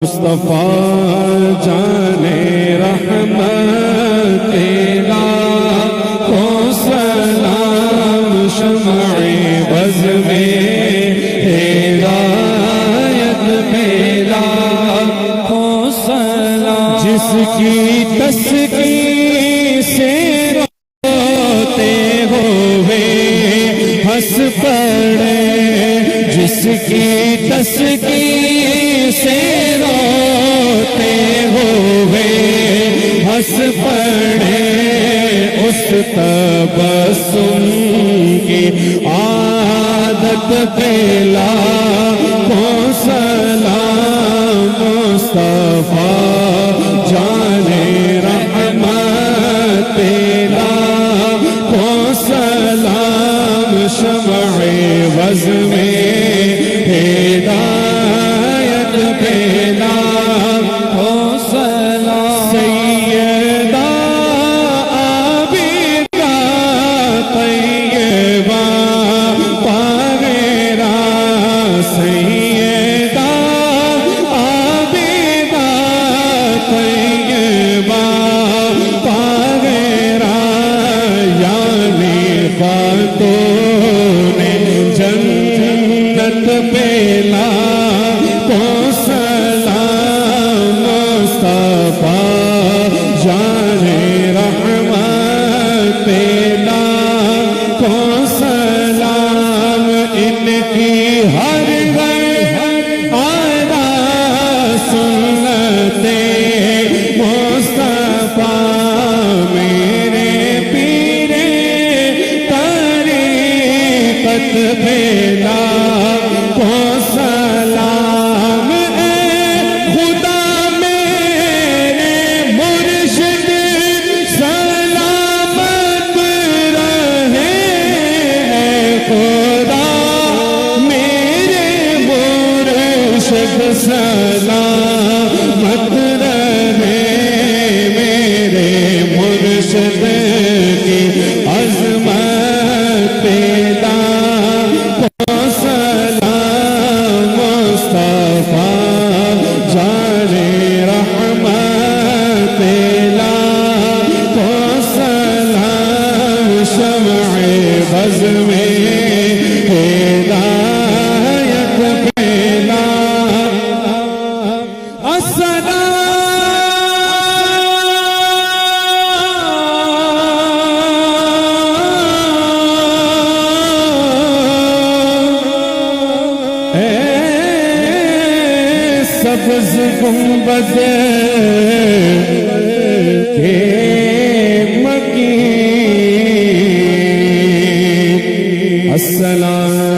مصطفیٰ جانے رحمت تیرا کو سلام شمع بز میں ہدایت میرا کو سلام جس کی تسکین سے روتے ہوئے ہنس پڑے جس کی تسکین سے روتے ہوئے ہنس پڑے اس تبسم کی عادت پہ لاکھوں سلام مصطفیٰ جانے رحمت پہ لاکھوں سلام شمع وز میں ہدایت پہ لاکھوں سلام سیدہ عابدہ طیبہ طاہرہ سیدہ عابدہ طیبہ طاہرہ یعنی خاتون جنت پہ لاکھوں سلام مصطفیٰ جانے رحمت پہ لاکھوں سلام ان کی ہر آدھا سنتیں مصطفیٰ میرے پیر طریقت پہ لاکھوں سلام اے خدا میرے مرشد سلامت رہے اے خدا میرے مرشد سلامت رہے میرے مرشد کی عظمت پہ لاکھوں سلام مصطفیٰ جانے رحمت پہ لاکھوں سلام شمع بز میں ہدایت پہ سبز گنبد کے مکین السلام